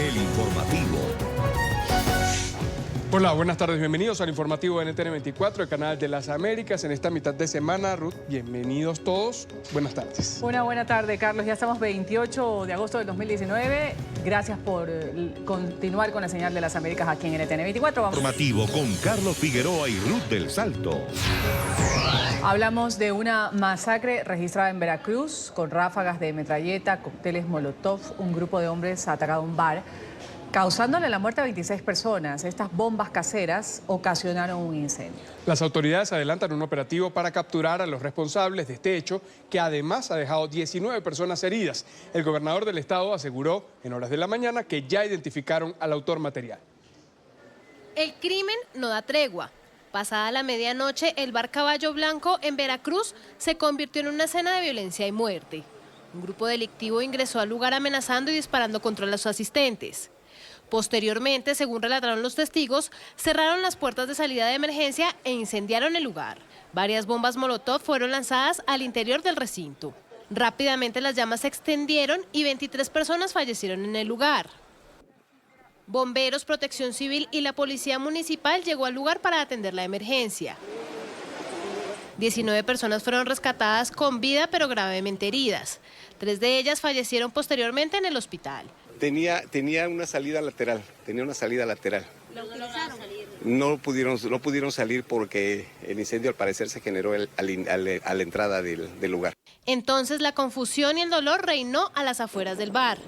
El informativo. Hola, buenas tardes, bienvenidos al informativo de NTN 24, el canal de las Américas. En esta mitad de semana, Ruth, bienvenidos todos. Buenas tardes. Una buena tarde, Carlos. Ya estamos 28 de agosto del 2019. Gracias por continuar con la señal de las Américas aquí en NTN 24. Vamos. Informativo con Carlos Figueroa y Ruth del Salto. Hablamos de una masacre registrada en Veracruz con ráfagas de metralleta, cócteles Molotov. Un grupo de hombres ha atacado un bar, causándole la muerte a 26 personas. Estas bombas caseras ocasionaron un incendio. Las autoridades adelantan un operativo para capturar a los responsables de este hecho, que además ha dejado 19 personas heridas. El gobernador del estado aseguró en horas de la mañana que ya identificaron al autor material. El crimen no da tregua. Pasada la medianoche, el bar Caballo Blanco en Veracruz se convirtió en una escena de violencia y muerte. Un grupo delictivo ingresó al lugar amenazando y disparando contra los asistentes. Posteriormente, según relataron los testigos, cerraron las puertas de salida de emergencia e incendiaron el lugar. Varias bombas Molotov fueron lanzadas al interior del recinto. Rápidamente las llamas se extendieron y 23 personas fallecieron en el lugar. Bomberos, Protección Civil y la Policía Municipal llegó al lugar para atender la emergencia. 19 personas fueron rescatadas con vida pero gravemente heridas. 3 de ellas fallecieron posteriormente en el hospital. Tenía una salida lateral, No pudieron salir porque el incendio al parecer se generó a la entrada del lugar. Entonces la confusión y el dolor reinó a las afueras del bar.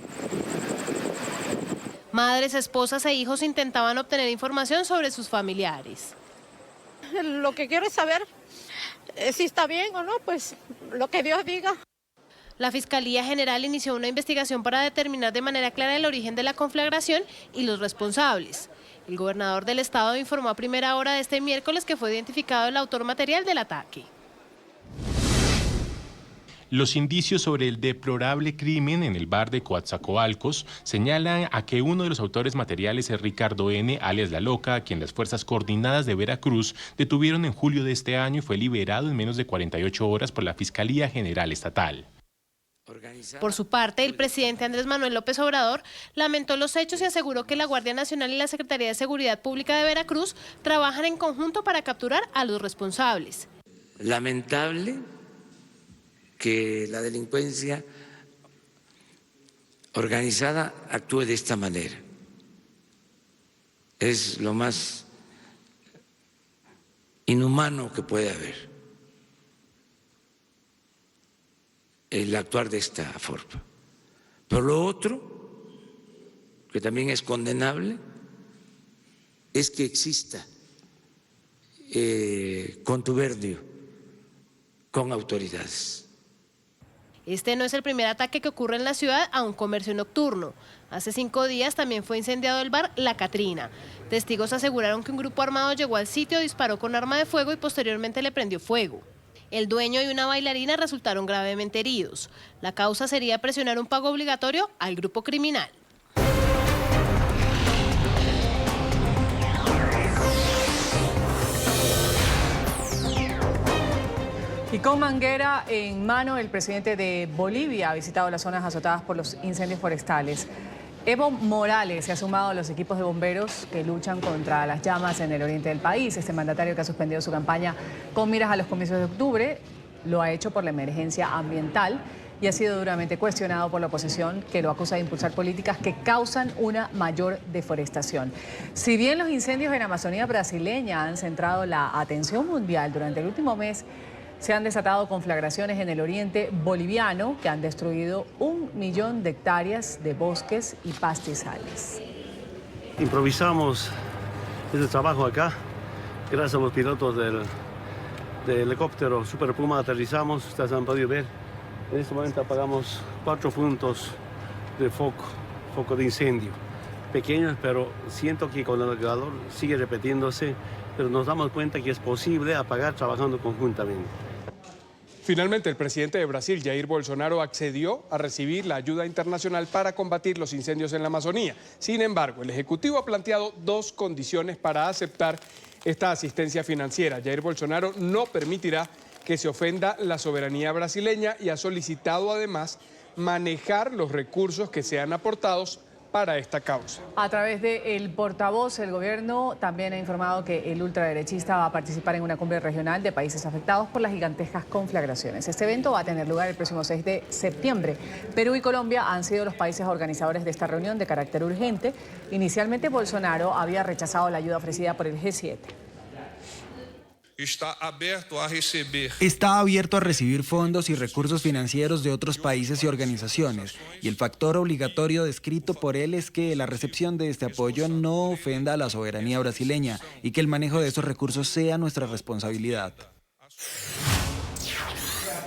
Madres, esposas e hijos intentaban obtener información sobre sus familiares. Lo que quiero es saber si está bien o no, pues lo que Dios diga. La Fiscalía General inició una investigación para determinar de manera clara el origen de la conflagración y los responsables. El gobernador del estado informó a primera hora de este miércoles que fue identificado el autor material del ataque. Los indicios sobre el deplorable crimen en el bar de Coatzacoalcos señalan a que uno de los autores materiales es Ricardo N., alias La Loca, a quien las Fuerzas Coordinadas de Veracruz detuvieron en julio de este año y fue liberado en menos de 48 horas por la Fiscalía General Estatal. Por su parte, el presidente Andrés Manuel López Obrador lamentó los hechos y aseguró que la Guardia Nacional y la Secretaría de Seguridad Pública de Veracruz trabajan en conjunto para capturar a los responsables. Lamentable que la delincuencia organizada actúe de esta manera. Es lo más inhumano que puede haber, el actuar de esta forma. Pero lo otro, que también es condenable, es que exista contubernio con autoridades. Este no es el primer ataque que ocurre en la ciudad a un comercio nocturno. Hace 5 días también fue incendiado el bar La Catrina. Testigos aseguraron que un grupo armado llegó al sitio, disparó con arma de fuego y posteriormente le prendió fuego. El dueño y una bailarina resultaron gravemente heridos. La causa sería presionar un pago obligatorio al grupo criminal. Y con manguera en mano, el presidente de Bolivia ha visitado las zonas azotadas por los incendios forestales. Evo Morales se ha sumado a los equipos de bomberos que luchan contra las llamas en el oriente del país. Este mandatario, que ha suspendido su campaña con miras a los comicios de octubre, lo ha hecho por la emergencia ambiental y ha sido duramente cuestionado por la oposición, que lo acusa de impulsar políticas que causan una mayor deforestación. Si bien los incendios en la Amazonía brasileña han centrado la atención mundial durante el último mes, se han desatado conflagraciones en el oriente boliviano que han destruido 1 millón de hectáreas de bosques y pastizales. Improvisamos este trabajo acá, gracias a los pilotos del helicóptero Super Puma aterrizamos, ustedes han podido ver. En este momento apagamos 4 puntos de foco de incendio. Pequeños, pero siento que con el calor sigue repitiéndose, pero nos damos cuenta que es posible apagar trabajando conjuntamente. Finalmente, el presidente de Brasil, Jair Bolsonaro, accedió a recibir la ayuda internacional para combatir los incendios en la Amazonía. Sin embargo, el Ejecutivo ha planteado 2 condiciones para aceptar esta asistencia financiera. Jair Bolsonaro no permitirá que se ofenda la soberanía brasileña y ha solicitado además manejar los recursos que sean aportados para esta causa. A través del portavoz, el gobierno también ha informado que el ultraderechista va a participar en una cumbre regional de países afectados por las gigantescas conflagraciones. Este evento va a tener lugar el próximo 6 de septiembre. Perú y Colombia han sido los países organizadores de esta reunión de carácter urgente. Inicialmente, Bolsonaro había rechazado la ayuda ofrecida por el G7. Está abierto a recibir fondos y recursos financieros de otros países y organizaciones, y el factor obligatorio descrito por él es que la recepción de este apoyo no ofenda a la soberanía brasileña y que el manejo de esos recursos sea nuestra responsabilidad.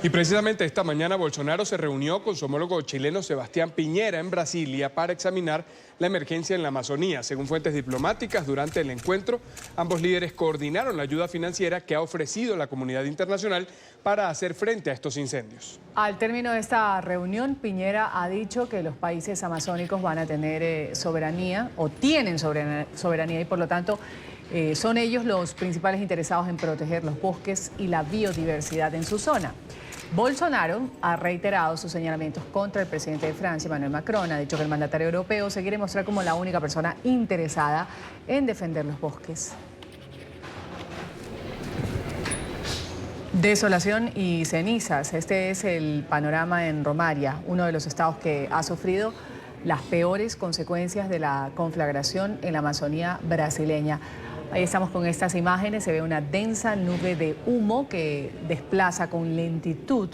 Y precisamente esta mañana Bolsonaro se reunió con su homólogo chileno Sebastián Piñera en Brasilia para examinar la emergencia en la Amazonía. Según fuentes diplomáticas, durante el encuentro, ambos líderes coordinaron la ayuda financiera que ha ofrecido la comunidad internacional para hacer frente a estos incendios. Al término de esta reunión, Piñera ha dicho que los países amazónicos van a tener soberanía o tienen soberanía y por lo tanto son ellos los principales interesados en proteger los bosques y la biodiversidad en su zona. Bolsonaro ha reiterado sus señalamientos contra el presidente de Francia, Emmanuel Macron. Ha dicho que el mandatario europeo se quiere mostrar como la única persona interesada en defender los bosques. Desolación y cenizas. Este es el panorama en Romaria, uno de los estados que ha sufrido las peores consecuencias de la conflagración en la Amazonía brasileña. Ahí estamos con estas imágenes, se ve una densa nube de humo que desplaza con lentitud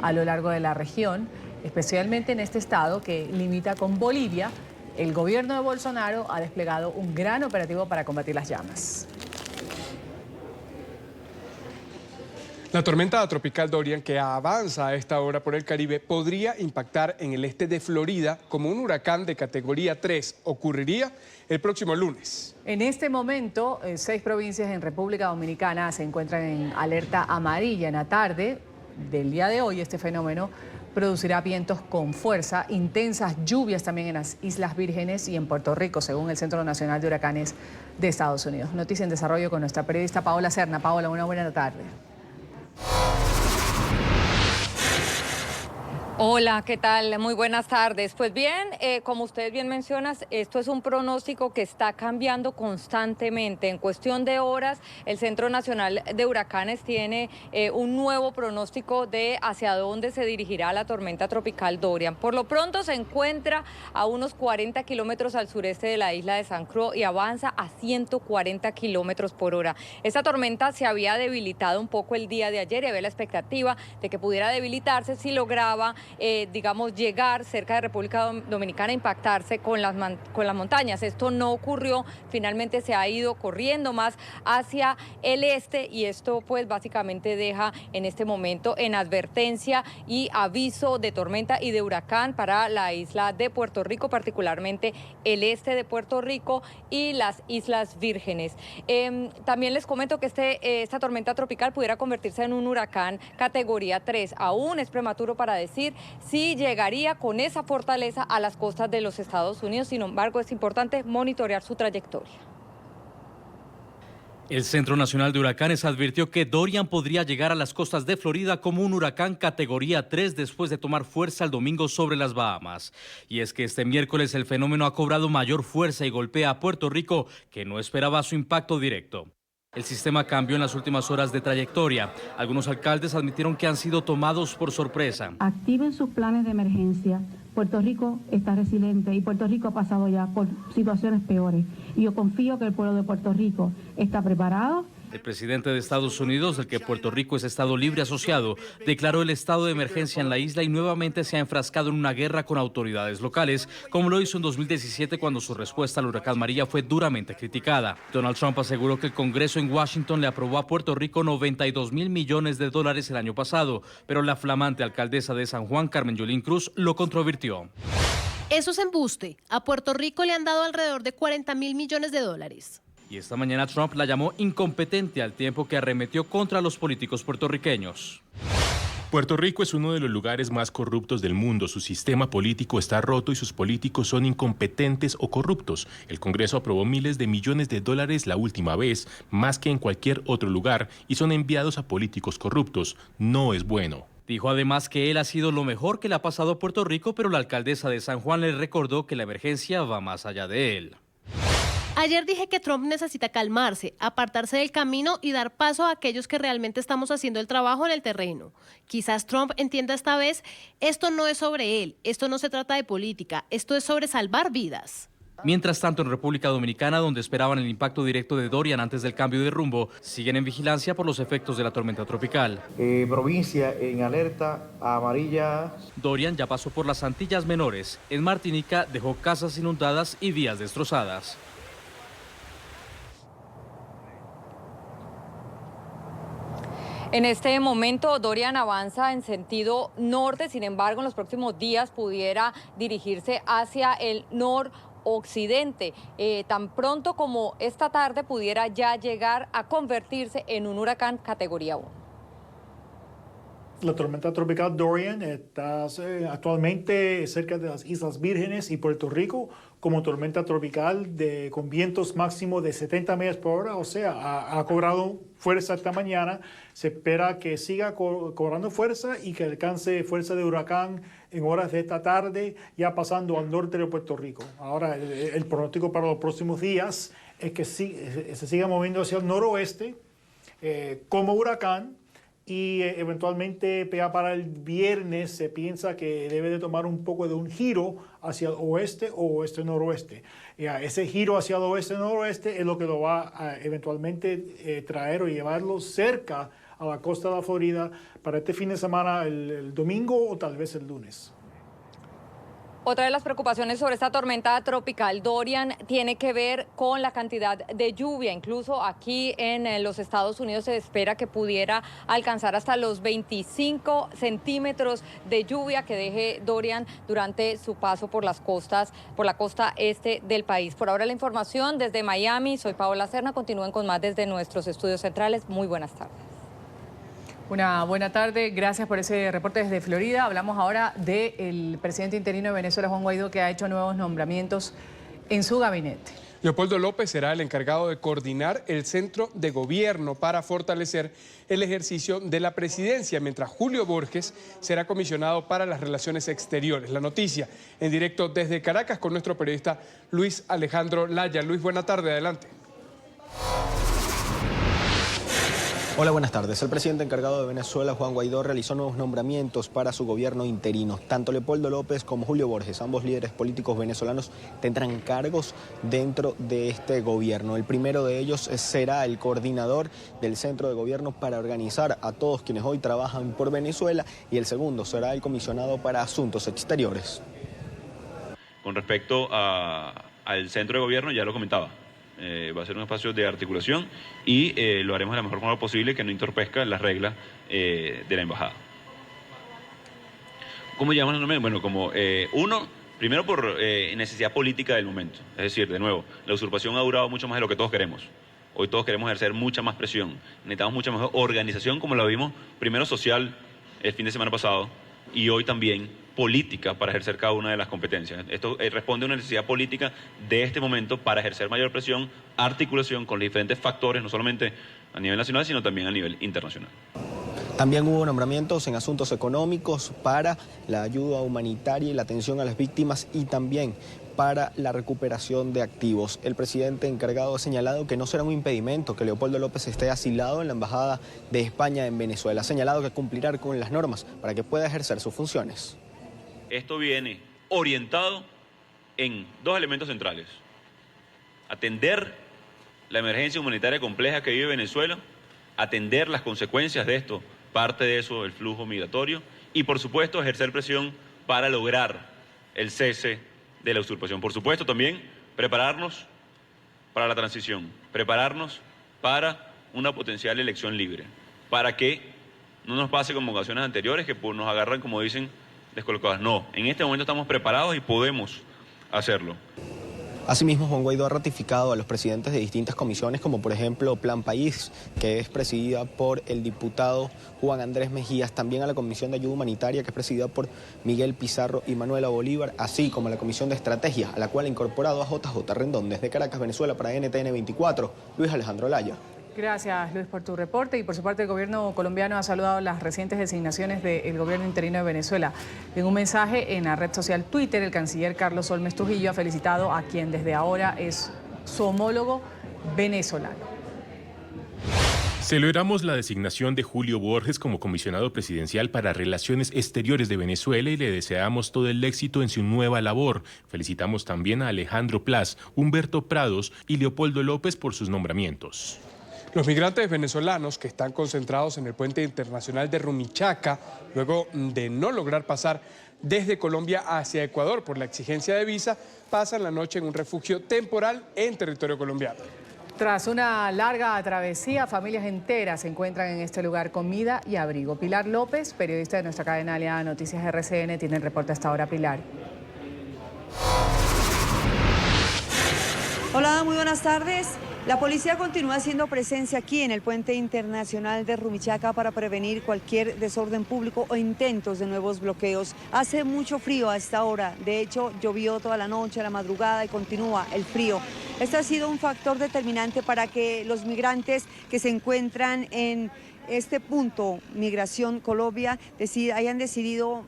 a lo largo de la región, especialmente en este estado que limita con Bolivia. El gobierno de Bolsonaro ha desplegado un gran operativo para combatir las llamas. La tormenta tropical Dorian, que avanza a esta hora por el Caribe, podría impactar en el este de Florida como un huracán de categoría 3. Ocurriría el próximo lunes. En este momento, 6 provincias en República Dominicana se encuentran en alerta amarilla. En la tarde del día de hoy, este fenómeno producirá vientos con fuerza, intensas lluvias también en las Islas Vírgenes y en Puerto Rico, según el Centro Nacional de Huracanes de Estados Unidos. Noticia en desarrollo con nuestra periodista Paola Serna. Paola, una buena tarde. Hola, ¿qué tal? Muy buenas tardes. Pues bien, como ustedes bien mencionan, esto es un pronóstico que está cambiando constantemente. En cuestión de horas, el Centro Nacional de Huracanes tiene un nuevo pronóstico de hacia dónde se dirigirá la tormenta tropical Dorian. Por lo pronto se encuentra a unos 40 kilómetros al sureste de la isla de San Croix y avanza a 140 kilómetros por hora. Esta tormenta se había debilitado un poco el día de ayer y había la expectativa de que pudiera debilitarse si lograba llegar cerca de República Dominicana, impactarse con las montañas. Esto no ocurrió, finalmente se ha ido corriendo más hacia el este y esto pues básicamente deja en este momento en advertencia y aviso de tormenta y de huracán para la isla de Puerto Rico, particularmente el este de Puerto Rico y las Islas Vírgenes. También les comento que esta tormenta tropical pudiera convertirse en un huracán categoría 3. Aún es prematuro para decir si llegaría con esa fortaleza a las costas de los Estados Unidos. Sin embargo, es importante monitorear su trayectoria. El Centro Nacional de Huracanes advirtió que Dorian podría llegar a las costas de Florida como un huracán categoría 3 después de tomar fuerza el domingo sobre las Bahamas. Y es que este miércoles el fenómeno ha cobrado mayor fuerza y golpea a Puerto Rico, que no esperaba su impacto directo. El sistema cambió en las últimas horas de trayectoria. Algunos alcaldes admitieron que han sido tomados por sorpresa. Activen sus planes de emergencia. Puerto Rico está resiliente y Puerto Rico ha pasado ya por situaciones peores. Y yo confío que el pueblo de Puerto Rico está preparado. El presidente de Estados Unidos, del que Puerto Rico es Estado libre asociado, declaró el estado de emergencia en la isla y nuevamente se ha enfrascado en una guerra con autoridades locales, como lo hizo en 2017 cuando su respuesta al huracán María fue duramente criticada. Donald Trump aseguró que el Congreso en Washington le aprobó a Puerto Rico $92.000 millones el año pasado, pero la flamante alcaldesa de San Juan, Carmen Yulín Cruz, lo controvirtió. Eso es embuste. A Puerto Rico le han dado alrededor de $40.000 millones. Y esta mañana Trump la llamó incompetente al tiempo que arremetió contra los políticos puertorriqueños. Puerto Rico es uno de los lugares más corruptos del mundo. Su sistema político está roto y sus políticos son incompetentes o corruptos. El Congreso aprobó miles de millones de dólares la última vez, más que en cualquier otro lugar, y son enviados a políticos corruptos. No es bueno. Dijo además que él ha sido lo mejor que le ha pasado a Puerto Rico, pero la alcaldesa de San Juan le recordó que la emergencia va más allá de él. Ayer dije que Trump necesita calmarse, apartarse del camino y dar paso a aquellos que realmente estamos haciendo el trabajo en el terreno. Quizás Trump entienda esta vez, esto no es sobre él, esto no se trata de política, esto es sobre salvar vidas. Mientras tanto, en República Dominicana, donde esperaban el impacto directo de Dorian antes del cambio de rumbo, siguen en vigilancia por los efectos de la tormenta tropical. Provincia en alerta amarilla. Dorian ya pasó por las Antillas Menores. En Martinica dejó casas inundadas y vías destrozadas. En este momento, Dorian avanza en sentido norte, sin embargo, en los próximos días pudiera dirigirse hacia el noroccidente. Tan pronto como esta tarde pudiera ya llegar a convertirse en un huracán categoría 1. La tormenta tropical Dorian está actualmente cerca de las Islas Vírgenes y Puerto Rico como tormenta tropical con vientos máximos de 70 millas por hora, o sea, ha cobrado fuerza esta mañana. Se espera que siga cobrando fuerza y que alcance fuerza de huracán en horas de esta tarde, ya pasando al norte de Puerto Rico. Ahora, el pronóstico para los próximos días es que se siga moviendo hacia el noroeste como huracán. Y eventualmente para el viernes se piensa que debe de tomar un poco de un giro hacia el oeste o oeste-noroeste. Ese giro hacia el oeste-noroeste es lo que lo va a eventualmente traer o llevarlo cerca a la costa de la Florida para este fin de semana, el domingo o tal vez el lunes. Otra de las preocupaciones sobre esta tormenta tropical Dorian tiene que ver con la cantidad de lluvia. Incluso aquí en los Estados Unidos se espera que pudiera alcanzar hasta los 25 centímetros de lluvia que deje Dorian durante su paso por las costas, por la costa este del país. Por ahora la información desde Miami. Soy Paola Serna. Continúen con más desde nuestros estudios centrales. Muy buenas tardes. Una buena tarde, gracias por ese reporte desde Florida. Hablamos ahora del presidente interino de Venezuela, Juan Guaidó, que ha hecho nuevos nombramientos en su gabinete. Leopoldo López será el encargado de coordinar el centro de gobierno para fortalecer el ejercicio de la presidencia, mientras Julio Borges será comisionado para las relaciones exteriores. La noticia en directo desde Caracas con nuestro periodista Luis Alejandro Laya. Luis, buena tarde, adelante. Hola, buenas tardes. El presidente encargado de Venezuela, Juan Guaidó, realizó nuevos nombramientos para su gobierno interino. Tanto Leopoldo López como Julio Borges, ambos líderes políticos venezolanos, tendrán cargos dentro de este gobierno. El primero de ellos será el coordinador del centro de gobierno para organizar a todos quienes hoy trabajan por Venezuela, y el segundo será el comisionado para asuntos exteriores. Con respecto al centro de gobierno, ya lo comentaba. Va a ser un espacio de articulación y lo haremos de la mejor forma posible, que no entorpezca las reglas de la embajada. ¿Cómo llamamos el nombre? Bueno, como primero por necesidad política del momento. Es decir, de nuevo, la usurpación ha durado mucho más de lo que todos queremos. Hoy todos queremos ejercer mucha más presión. Necesitamos mucha mejor organización, como la vimos primero social el fin de semana pasado y hoy también política para ejercer cada una de las competencias. Esto responde a una necesidad política de este momento para ejercer mayor presión, articulación con los diferentes factores, no solamente a nivel nacional, sino también a nivel internacional. También hubo nombramientos en asuntos económicos para la ayuda humanitaria y la atención a las víctimas, y también para la recuperación de activos. El presidente encargado ha señalado que no será un impedimento que Leopoldo López esté asilado en la Embajada de España en Venezuela. Ha señalado que cumplirá con las normas para que pueda ejercer sus funciones. Esto viene orientado en dos elementos centrales: atender la emergencia humanitaria compleja que vive Venezuela, atender las consecuencias de esto, parte de eso el flujo migratorio, y por supuesto ejercer presión para lograr el cese de la usurpación. Por supuesto también prepararnos para la transición, prepararnos para una potencial elección libre, para que no nos pase como ocasiones anteriores que nos agarran, como dicen, descolocadas. No, en este momento estamos preparados y podemos hacerlo. Asimismo, Juan Guaidó ha ratificado a los presidentes de distintas comisiones, como por ejemplo Plan País, que es presidida por el diputado Juan Andrés Mejías, también a la Comisión de Ayuda Humanitaria, que es presidida por Miguel Pizarro y Manuela Bolívar, así como a la Comisión de Estrategia, a la cual ha incorporado a JJ Rendón. Desde Caracas, Venezuela, para NTN 24, Luis Alejandro Laya. Gracias, Luis, por tu reporte. Y por su parte, el gobierno colombiano ha saludado las recientes designaciones del gobierno interino de Venezuela. En un mensaje en la red social Twitter, el canciller Carlos Olmes Trujillo ha felicitado a quien desde ahora es su homólogo venezolano. Celebramos la designación de Julio Borges como comisionado presidencial para Relaciones Exteriores de Venezuela y le deseamos todo el éxito en su nueva labor. Felicitamos también a Alejandro Plas, Humberto Prados y Leopoldo López por sus nombramientos. Los migrantes venezolanos que están concentrados en el puente internacional de Rumichaca, luego de no lograr pasar desde Colombia hacia Ecuador por la exigencia de visa, pasan la noche en un refugio temporal en territorio colombiano. Tras una larga travesía, familias enteras se encuentran en este lugar con comida y abrigo. Pilar López, periodista de nuestra cadena aliada Noticias RCN, tiene el reporte hasta ahora. Pilar. Hola, muy buenas tardes. La policía continúa haciendo presencia aquí en el puente internacional de Rumichaca para prevenir cualquier desorden público o intentos de nuevos bloqueos. Hace mucho frío a esta hora, de hecho llovió toda la noche, a la madrugada y continúa el frío. Este ha sido un factor determinante para que los migrantes que se encuentran en este punto, Migración Colombia, hayan decidido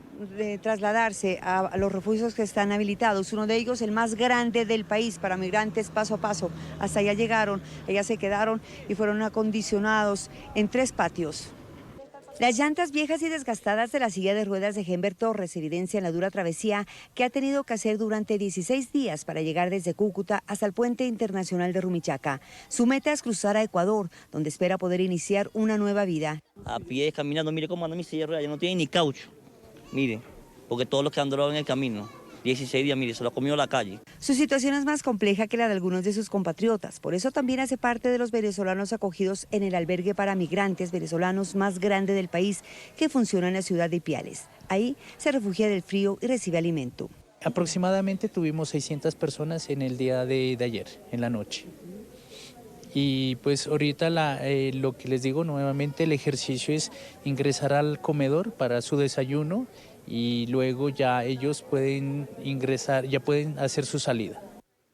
trasladarse a los refugios que están habilitados. Uno de ellos, el más grande del país para migrantes paso a paso. Hasta allá llegaron, allá se quedaron y fueron acondicionados en 3 patios. Las llantas viejas y desgastadas de la silla de ruedas de Gember Torres evidencian la dura travesía que ha tenido que hacer durante 16 días para llegar desde Cúcuta hasta el puente internacional de Rumichaca. Su meta es cruzar a Ecuador, donde espera poder iniciar una nueva vida. A pie, caminando, mire cómo anda mi silla de ruedas, ya no tiene ni caucho, mire, porque todos los que han durado en el camino. 16 días, mire, se lo ha comido la calle. Su situación es más compleja que la de algunos de sus compatriotas. Por eso también hace parte de los venezolanos acogidos en el albergue para migrantes venezolanos más grande del país, que funciona en la ciudad de Ipiales. Ahí se refugia del frío y recibe alimento. Aproximadamente tuvimos 600 personas en el día de ayer, en la noche. Y pues ahorita lo que les digo nuevamente, el ejercicio es ingresar al comedor para su desayuno y luego ya ellos pueden ingresar, ya pueden hacer su salida.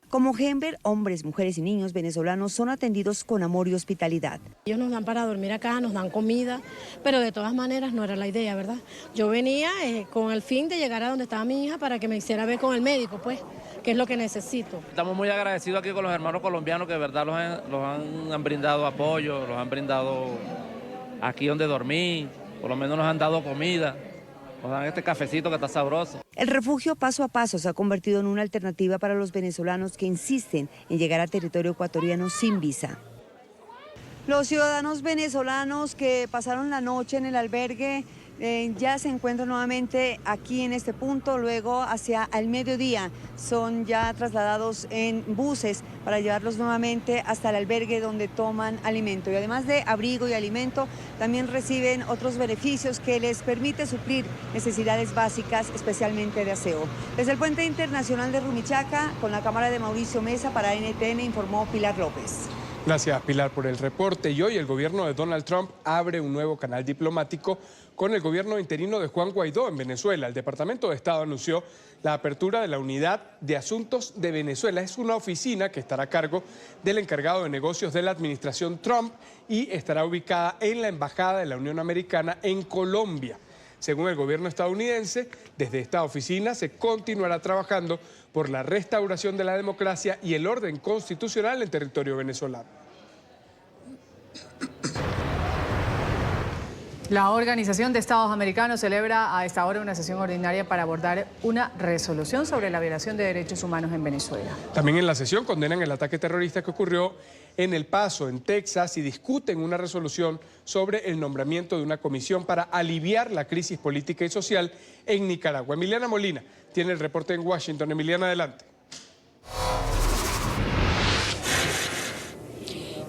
Como Gember, hombres, mujeres y niños venezolanos son atendidos con amor y hospitalidad. Ellos nos dan para dormir acá, nos dan comida, pero de todas maneras no era la idea, ¿verdad? Yo venía con el fin de llegar a donde estaba mi hija para que me hiciera ver con el médico, pues, que es lo que necesito. Estamos muy agradecidos aquí con los hermanos colombianos que de verdad los han brindado apoyo, los han brindado aquí donde dormí, por lo menos nos han dado comida. Nos dan este cafecito que está sabroso. El refugio paso a paso se ha convertido en una alternativa para los venezolanos que insisten en llegar a territorio ecuatoriano sin visa. Los ciudadanos venezolanos que pasaron la noche en el albergue ya se encuentran nuevamente aquí en este punto, luego hacia el mediodía son ya trasladados en buses para llevarlos nuevamente hasta el albergue donde toman alimento. Y además de abrigo y alimento, también reciben otros beneficios que les permite suplir necesidades básicas, especialmente de aseo. Desde el puente internacional de Rumichaca, con la cámara de Mauricio Mesa para NTN, informó Pilar López. Gracias, Pilar, por el reporte. Y hoy el gobierno de Donald Trump abre un nuevo canal diplomático con el gobierno interino de Juan Guaidó en Venezuela. El Departamento de Estado anunció la apertura de la Unidad de Asuntos de Venezuela. Es una oficina que estará a cargo del encargado de negocios de la administración Trump y estará ubicada en la Embajada de la Unión Americana en Colombia. Según el gobierno estadounidense, desde esta oficina se continuará trabajando por la restauración de la democracia y el orden constitucional en territorio venezolano. La Organización de Estados Americanos celebra a esta hora una sesión ordinaria para abordar una resolución sobre la violación de derechos humanos en Venezuela. También en la sesión condenan el ataque terrorista que ocurrió en El Paso, en Texas, y discuten una resolución sobre el nombramiento de una comisión para aliviar la crisis política y social en Nicaragua. Emiliana Molina tiene el reporte en Washington. Emiliana, adelante.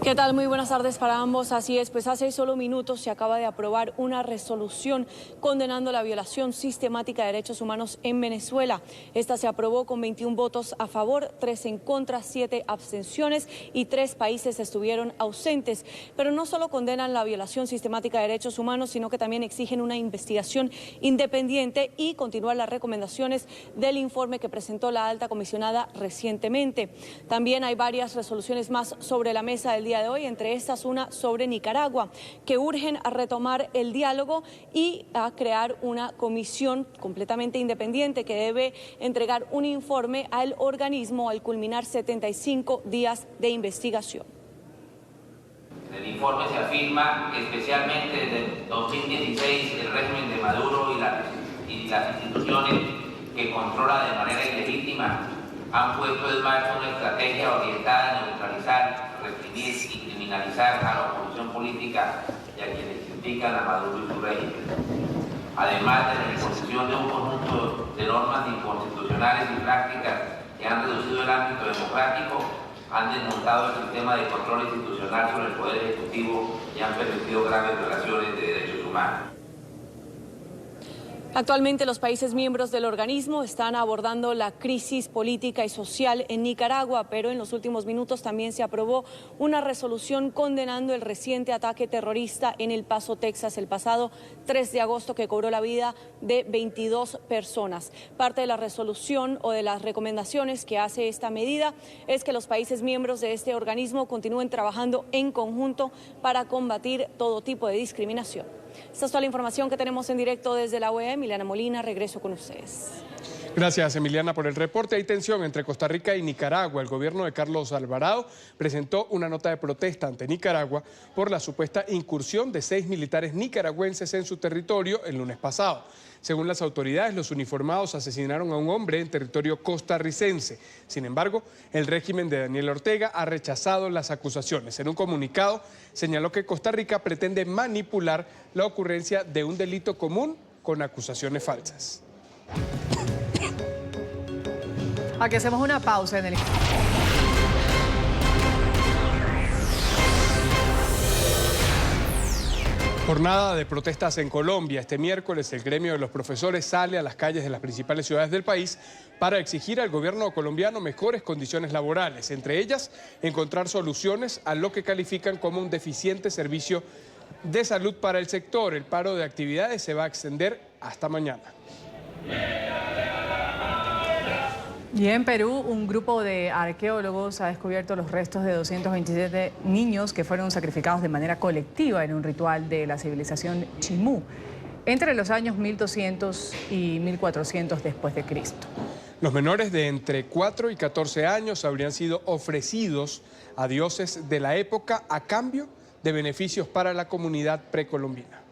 ¿Qué tal? Muy buenas tardes para ambos. Así es, pues hace solo minutos se acaba de aprobar una resolución condenando la violación sistemática de derechos humanos en Venezuela. Esta se aprobó con 21 votos a favor, 3 en contra, 7 abstenciones y 3 países estuvieron ausentes. Pero no solo condenan la violación sistemática de derechos humanos, sino que también exigen una investigación independiente y continuar las recomendaciones del informe que presentó la alta comisionada recientemente. También hay varias resoluciones más sobre la mesa del día día de hoy, entre estas una sobre Nicaragua, que urgen a retomar el diálogo y a crear una comisión completamente independiente que debe entregar un informe al organismo al culminar 75 días de investigación. En el informe se afirma que especialmente desde el 2016 el régimen de Maduro y las instituciones que controla de manera ilegítima han puesto en marcha una estrategia orientada a neutralizar, reprimir y criminalizar a la oposición política y a quienes critican a Maduro y su régimen. Además de la imposición de un conjunto de normas inconstitucionales y prácticas que han reducido el ámbito democrático, han desmontado el sistema de control institucional sobre el Poder Ejecutivo y han permitido graves violaciones de derechos humanos. Actualmente los países miembros del organismo están abordando la crisis política y social en Nicaragua, pero en los últimos minutos también se aprobó una resolución condenando el reciente ataque terrorista en El Paso, Texas, el pasado 3 de agosto, que cobró la vida de 22 personas. Parte de la resolución o de las recomendaciones que hace esta medida es que los países miembros de este organismo continúen trabajando en conjunto para combatir todo tipo de discriminación. Esta es toda la información que tenemos en directo desde la OEA. Emiliana Molina, regreso con ustedes. Gracias, Emiliana, por el reporte. Hay tensión entre Costa Rica y Nicaragua. El gobierno de Carlos Alvarado presentó una nota de protesta ante Nicaragua por la supuesta incursión de 6 militares nicaragüenses en su territorio el lunes pasado. Según las autoridades, los uniformados asesinaron a un hombre en territorio costarricense. Sin embargo, el régimen de Daniel Ortega ha rechazado las acusaciones. En un comunicado, señaló que Costa Rica pretende manipular la ocurrencia de un delito común con acusaciones falsas. Aquí hacemos una pausa en el... Jornada de protestas en Colombia. Este miércoles el gremio de los profesores sale a las calles de las principales ciudades del país para exigir al gobierno colombiano mejores condiciones laborales, entre ellas encontrar soluciones a lo que califican como un deficiente servicio de salud para el sector. El paro de actividades se va a extender hasta mañana. Y en Perú, un grupo de arqueólogos ha descubierto los restos de 227 niños que fueron sacrificados de manera colectiva en un ritual de la civilización Chimú entre los años 1200 y 1400 después de Cristo. Los menores de entre 4 y 14 años habrían sido ofrecidos a dioses de la época a cambio de beneficios para la comunidad precolombina.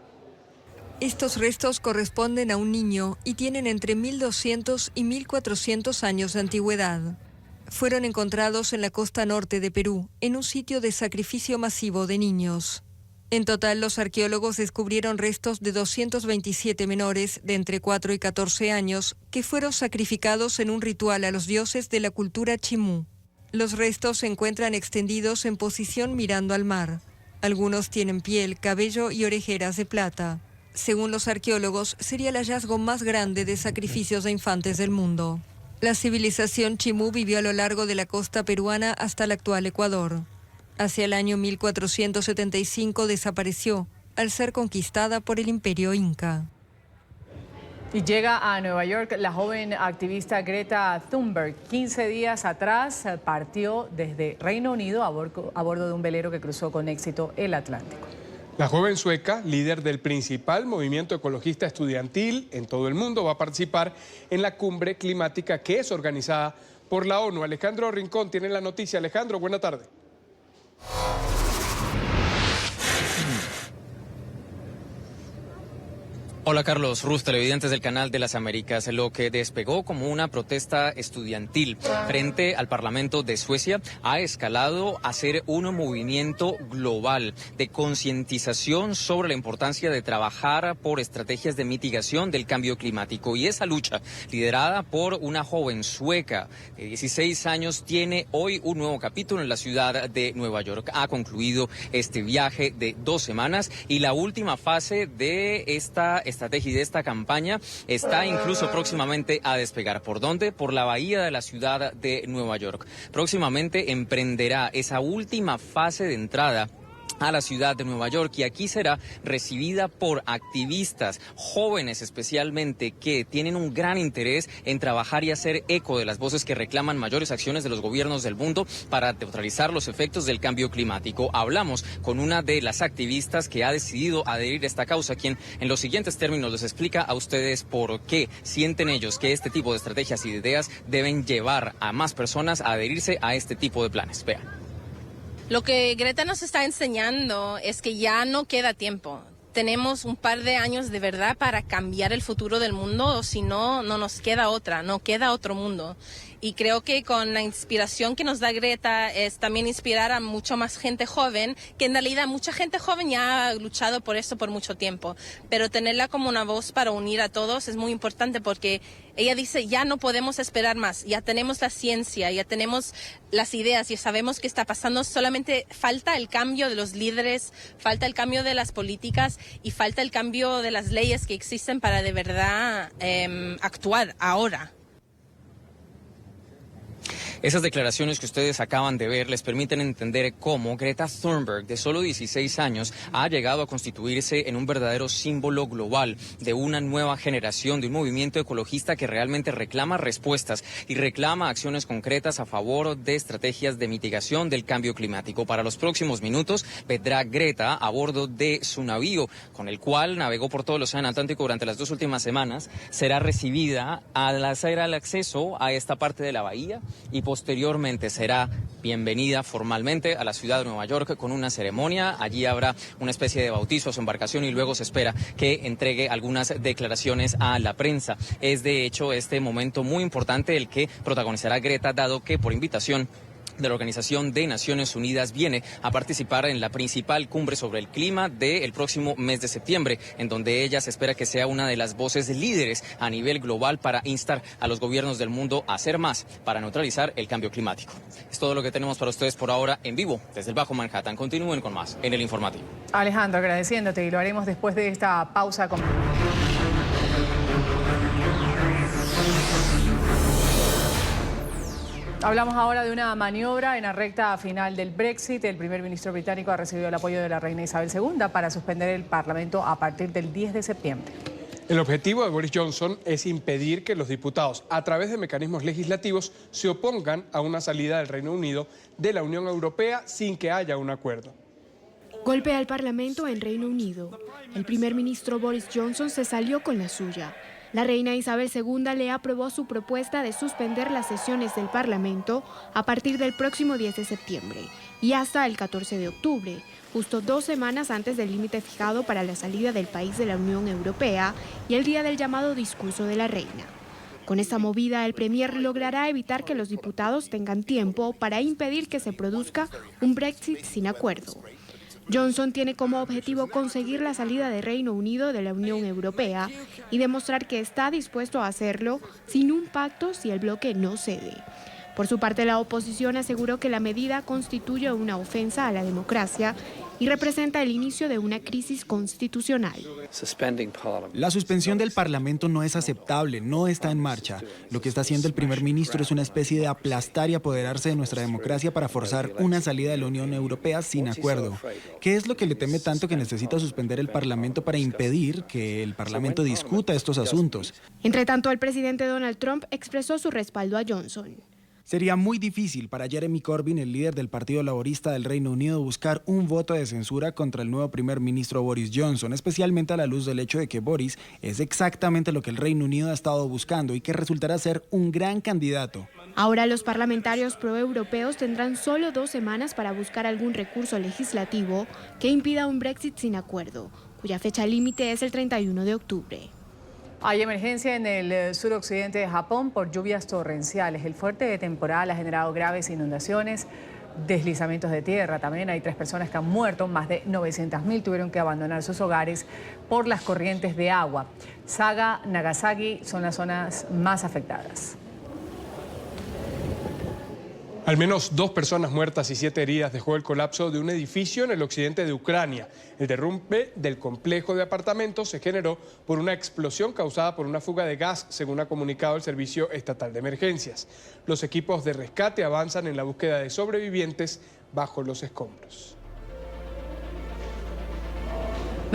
Estos restos corresponden a un niño y tienen entre 1200 y 1400 años de antigüedad. Fueron encontrados en la costa norte de Perú, en un sitio de sacrificio masivo de niños. En total, los arqueólogos descubrieron restos de 227 menores de entre 4 y 14 años que fueron sacrificados en un ritual a los dioses de la cultura Chimú. Los restos se encuentran extendidos en posición mirando al mar. Algunos tienen piel, cabello y orejeras de plata. Según los arqueólogos, sería el hallazgo más grande de sacrificios de infantes del mundo. La civilización Chimú vivió a lo largo de la costa peruana hasta el actual Ecuador. Hacia el año 1475 desapareció, al ser conquistada por el Imperio Inca. Y llega a Nueva York la joven activista Greta Thunberg. 15 días atrás partió desde Reino Unido a bordo de un velero que cruzó con éxito el Atlántico. La joven sueca, líder del principal movimiento ecologista estudiantil en todo el mundo, va a participar en la cumbre climática que es organizada por la ONU. Alejandro Rincón tiene la noticia. Alejandro, buena tarde. Hola Carlos, Ruz, televidentes del Canal de las Américas. Lo que despegó como una protesta estudiantil frente al Parlamento de Suecia ha escalado a ser un movimiento global de concientización sobre la importancia de trabajar por estrategias de mitigación del cambio climático. Y esa lucha, liderada por una joven sueca de 16 años, tiene hoy un nuevo capítulo en la ciudad de Nueva York. Ha concluido este viaje de 2 semanas y la última fase de esta estrategia y de esta campaña está incluso próximamente a despegar. ¿Por dónde? Por la bahía de la ciudad de Nueva York. Próximamente emprenderá esa última fase de entrada a la ciudad de Nueva York, y aquí será recibida por activistas jóvenes especialmente que tienen un gran interés en trabajar y hacer eco de las voces que reclaman mayores acciones de los gobiernos del mundo para neutralizar los efectos del cambio climático. Hablamos con una de las activistas que ha decidido adherir a esta causa, quien en los siguientes términos les explica a ustedes por qué sienten ellos que este tipo de estrategias y de ideas deben llevar a más personas a adherirse a este tipo de planes. Vean. Lo que Greta nos está enseñando es que ya no queda tiempo. Tenemos un par de años de verdad para cambiar el futuro del mundo, o si no, no nos queda otra, no queda otro mundo. Y creo que con la inspiración que nos da Greta es también inspirar a mucho más gente joven, que en realidad mucha gente joven ya ha luchado por esto por mucho tiempo, pero tenerla como una voz para unir a todos es muy importante, porque ella dice, ya no podemos esperar más, ya tenemos la ciencia, ya tenemos las ideas, ya sabemos qué está pasando, solamente falta el cambio de los líderes, falta el cambio de las políticas y falta el cambio de las leyes que existen para de verdad actuar ahora. Esas declaraciones que ustedes acaban de ver les permiten entender cómo Greta Thunberg, de solo 16 años, ha llegado a constituirse en un verdadero símbolo global de una nueva generación, de un movimiento ecologista que realmente reclama respuestas y reclama acciones concretas a favor de estrategias de mitigación del cambio climático. Para los próximos minutos vendrá Greta a bordo de su navío, con el cual navegó por todo el Océano Atlántico durante las 2 últimas semanas. Será recibida al hacer el acceso a esta parte de la bahía y posteriormente será bienvenida formalmente a la ciudad de Nueva York con una ceremonia. Allí habrá una especie de bautizo a su embarcación y luego se espera que entregue algunas declaraciones a la prensa. Es de hecho este momento muy importante el que protagonizará Greta, dado que por invitación de la Organización de Naciones Unidas viene a participar en la principal cumbre sobre el clima del próximo mes de septiembre, en donde ella se espera que sea una de las voces líderes a nivel global para instar a los gobiernos del mundo a hacer más para neutralizar el cambio climático. Es todo lo que tenemos para ustedes por ahora en vivo desde el Bajo Manhattan. Continúen con más en el informativo. Alejandro, agradeciéndote, y lo haremos después de esta pausa. Hablamos ahora de una maniobra en la recta final del Brexit. El primer ministro británico ha recibido el apoyo de la reina Isabel II para suspender el Parlamento a partir del 10 de septiembre. El objetivo de Boris Johnson es impedir que los diputados, a través de mecanismos legislativos, se opongan a una salida del Reino Unido de la Unión Europea sin que haya un acuerdo. Golpe al Parlamento en Reino Unido. El primer ministro Boris Johnson se salió con la suya. La reina Isabel II le aprobó su propuesta de suspender las sesiones del Parlamento a partir del próximo 10 de septiembre y hasta el 14 de octubre, justo 2 semanas antes del límite fijado para la salida del país de la Unión Europea y el día del llamado discurso de la reina. Con esta movida, el premier logrará evitar que los diputados tengan tiempo para impedir que se produzca un Brexit sin acuerdo. Johnson tiene como objetivo conseguir la salida del Reino Unido de la Unión Europea y demostrar que está dispuesto a hacerlo sin un pacto si el bloque no cede. Por su parte, la oposición aseguró que la medida constituye una ofensa a la democracia y representa el inicio de una crisis constitucional. La suspensión del Parlamento no es aceptable, no está en marcha. Lo que está haciendo el primer ministro es una especie de aplastar y apoderarse de nuestra democracia para forzar una salida de la Unión Europea sin acuerdo. ¿Qué es lo que le teme tanto que necesita suspender el Parlamento para impedir que el Parlamento discuta estos asuntos? Entre tanto, el presidente Donald Trump expresó su respaldo a Johnson. Sería muy difícil para Jeremy Corbyn, el líder del Partido Laborista del Reino Unido, buscar un voto de censura contra el nuevo primer ministro Boris Johnson, especialmente a la luz del hecho de que Boris es exactamente lo que el Reino Unido ha estado buscando y que resultará ser un gran candidato. Ahora los parlamentarios proeuropeos tendrán solo 2 semanas para buscar algún recurso legislativo que impida un Brexit sin acuerdo, cuya fecha límite es el 31 de octubre. Hay emergencia en el suroccidente de Japón por lluvias torrenciales. El fuerte temporal ha generado graves inundaciones, deslizamientos de tierra. También hay 3 personas que han muerto. Más de 900.000 tuvieron que abandonar sus hogares por las corrientes de agua. Saga, Nagasaki son las zonas más afectadas. Al menos 2 personas muertas y 7 heridas dejó el colapso de un edificio en el occidente de Ucrania. El derrumbe del complejo de apartamentos se generó por una explosión causada por una fuga de gas, según ha comunicado el Servicio Estatal de Emergencias. Los equipos de rescate avanzan en la búsqueda de sobrevivientes bajo los escombros.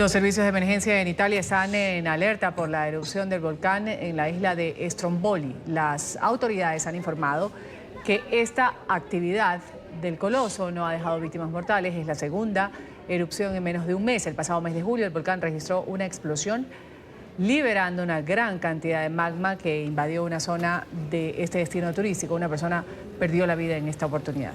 Los servicios de emergencia en Italia están en alerta por la erupción del volcán en la isla de Stromboli. Las autoridades han informado que esta actividad del coloso no ha dejado víctimas mortales. Es la segunda erupción en menos de un mes. El pasado mes de julio el volcán registró una explosión liberando una gran cantidad de magma que invadió una zona de este destino turístico. Una persona perdió la vida en esta oportunidad.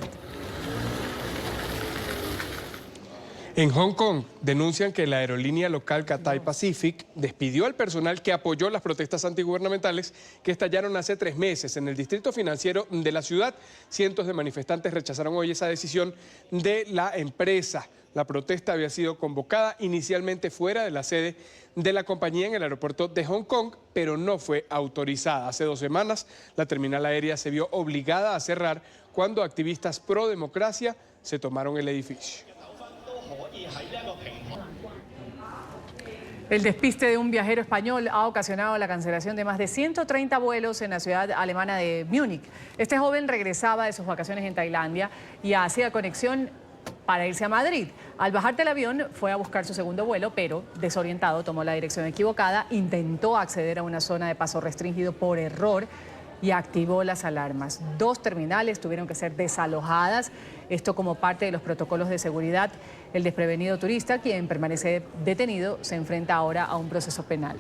En Hong Kong denuncian que la aerolínea local Cathay Pacific despidió al personal que apoyó las protestas antigubernamentales que estallaron hace 3 meses en el distrito financiero de la ciudad. Cientos de manifestantes rechazaron hoy esa decisión de la empresa. La protesta había sido convocada inicialmente fuera de la sede de la compañía en el aeropuerto de Hong Kong, pero no fue autorizada. Hace 2 semanas la terminal aérea se vio obligada a cerrar cuando activistas pro democracia se tomaron el edificio. El despiste de un viajero español ha ocasionado la cancelación de más de 130 vuelos en la ciudad alemana de Múnich. Este joven regresaba de sus vacaciones en Tailandia y hacía conexión para irse a Madrid. Al bajar del avión fue a buscar su segundo vuelo, pero desorientado tomó la dirección equivocada, intentó acceder a una zona de paso restringido por error y activó las alarmas. 2 terminales tuvieron que ser desalojadas, esto como parte de los protocolos de seguridad. El desprevenido turista, quien permanece detenido, se enfrenta ahora a un proceso penal.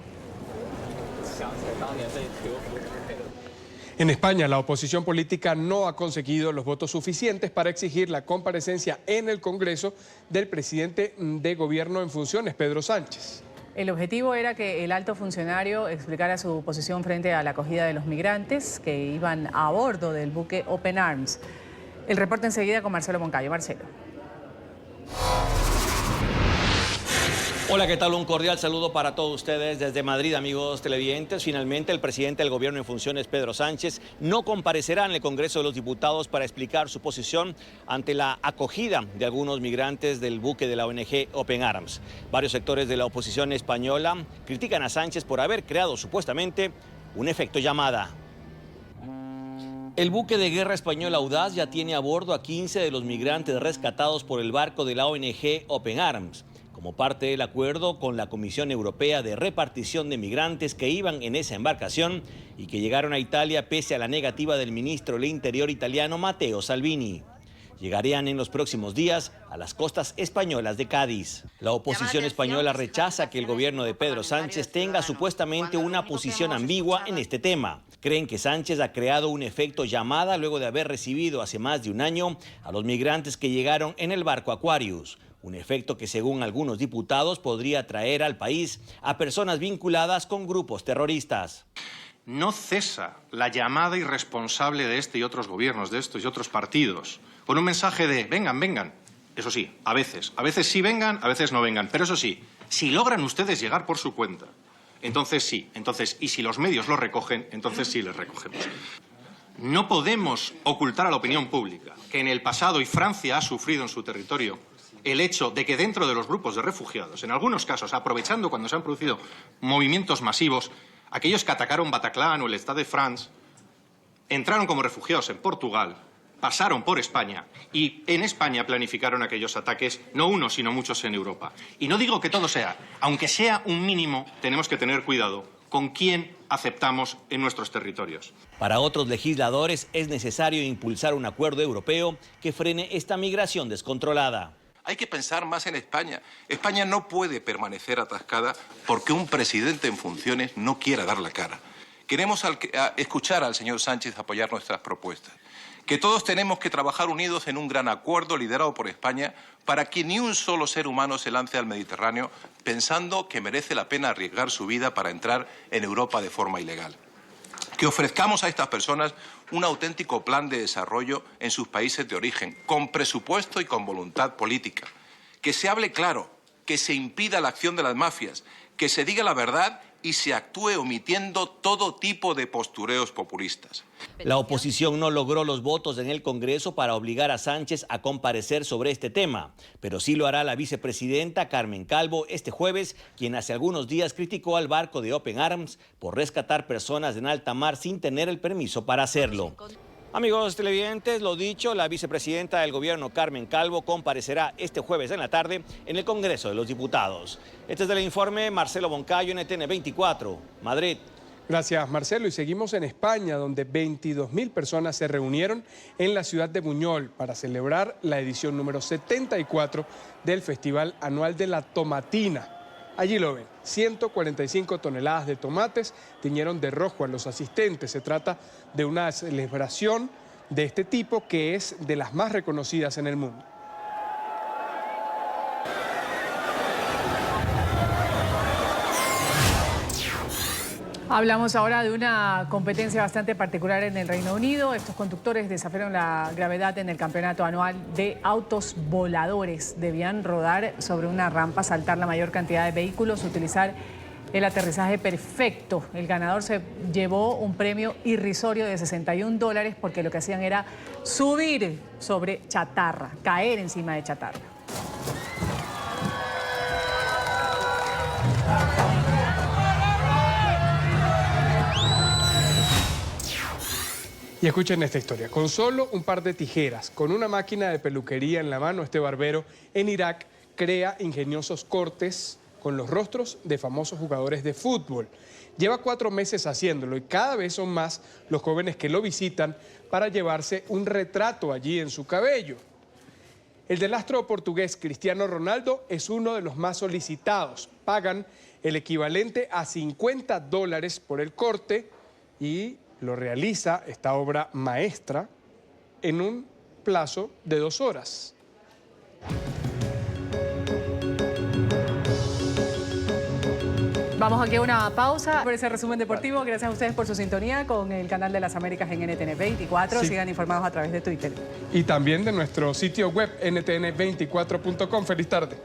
En España, la oposición política no ha conseguido los votos suficientes para exigir la comparecencia en el Congreso del presidente de gobierno en funciones, Pedro Sánchez. El objetivo era que el alto funcionario explicara su posición frente a la acogida de los migrantes que iban a bordo del buque Open Arms. El reporte enseguida con Marcelo Moncayo. Marcelo. Hola, ¿qué tal? Un cordial saludo para todos ustedes desde Madrid, amigos televidentes. Finalmente, el presidente del gobierno en funciones, Pedro Sánchez, no comparecerá en el Congreso de los Diputados para explicar su posición ante la acogida de algunos migrantes del buque de la ONG Open Arms. Varios sectores de la oposición española critican a Sánchez por haber creado supuestamente un efecto llamada. El buque de guerra español Audaz ya tiene a bordo a 15 de los migrantes rescatados por el barco de la ONG Open Arms, como parte del acuerdo con la Comisión Europea de repartición de migrantes que iban en esa embarcación y que llegaron a Italia pese a la negativa del ministro del Interior italiano Matteo Salvini. Llegarían en los próximos días a las costas españolas de Cádiz. La oposición española rechaza que el gobierno de Pedro Sánchez tenga supuestamente una posición ambigua en este tema. Creen que Sánchez ha creado un efecto llamada luego de haber recibido hace más de un año a los migrantes que llegaron en el barco Aquarius. Un efecto que, según algunos diputados, podría traer al país a personas vinculadas con grupos terroristas. No cesa la llamada irresponsable de este y otros gobiernos, de estos y otros partidos, con un mensaje de vengan, vengan. Eso sí, a veces sí vengan, a veces no vengan. Pero eso sí, si logran ustedes llegar por su cuenta, entonces sí. Y si los medios lo recogen, entonces sí les recogemos. No podemos ocultar a la opinión pública que en el pasado, y Francia ha sufrido en su territorio, el hecho de que dentro de los grupos de refugiados, en algunos casos, aprovechando cuando se han producido movimientos masivos, aquellos que atacaron Bataclan o el Stade de France, entraron como refugiados en Portugal, pasaron por España y en España planificaron aquellos ataques, no uno, sino muchos en Europa. Y no digo que todo sea, aunque sea un mínimo, tenemos que tener cuidado con quién aceptamos en nuestros territorios. Para otros legisladores es necesario impulsar un acuerdo europeo que frene esta migración descontrolada. Hay que pensar más en España. España no puede permanecer atascada porque un presidente en funciones no quiera dar la cara. Queremos escuchar al señor Sánchez apoyar nuestras propuestas. Que todos tenemos que trabajar unidos en un gran acuerdo liderado por España para que ni un solo ser humano se lance al Mediterráneo pensando que merece la pena arriesgar su vida para entrar en Europa de forma ilegal. Que ofrezcamos a estas personas un auténtico plan de desarrollo en sus países de origen, con presupuesto y con voluntad política. Que se hable claro, que se impida la acción de las mafias, que se diga la verdad y se actúe omitiendo todo tipo de postureos populistas. La oposición no logró los votos en el Congreso para obligar a Sánchez a comparecer sobre este tema, pero sí lo hará la vicepresidenta Carmen Calvo este jueves, quien hace algunos días criticó al barco de Open Arms por rescatar personas en alta mar sin tener el permiso para hacerlo. Amigos televidentes, lo dicho, la vicepresidenta del gobierno, Carmen Calvo, comparecerá este jueves en la tarde en el Congreso de los Diputados. Este es el informe, Marcelo Moncayo, NTN 24, Madrid. Gracias, Marcelo. Y seguimos en España, donde 22.000 personas se reunieron en la ciudad de Buñol para celebrar la edición número 74 del Festival Anual de la Tomatina. Allí lo ven, 145 toneladas de tomates tiñeron de rojo a los asistentes. Se trata de una celebración de este tipo que es de las más reconocidas en el mundo. Hablamos ahora de una competencia bastante particular en el Reino Unido. Estos conductores desafiaron la gravedad en el campeonato anual de autos voladores. Debían rodar sobre una rampa, saltar la mayor cantidad de vehículos, utilizar el aterrizaje perfecto. El ganador se llevó un premio irrisorio de $61 porque lo que hacían era subir sobre chatarra, caer encima de chatarra. Y escuchen esta historia. Con solo un par de tijeras, con una máquina de peluquería en la mano, este barbero en Irak crea ingeniosos cortes con los rostros de famosos jugadores de fútbol. Lleva 4 meses haciéndolo y cada vez son más los jóvenes que lo visitan para llevarse un retrato allí en su cabello. El del astro portugués Cristiano Ronaldo es uno de los más solicitados. Pagan el equivalente a $50 por el corte y lo realiza esta obra maestra en un plazo de 2 horas. Vamos aquí a una pausa por ese resumen deportivo. Gracias a ustedes por su sintonía con el canal de las Américas en NTN 24. Sí. Sigan informados a través de Twitter. Y también de nuestro sitio web ntn24.com. Feliz tarde.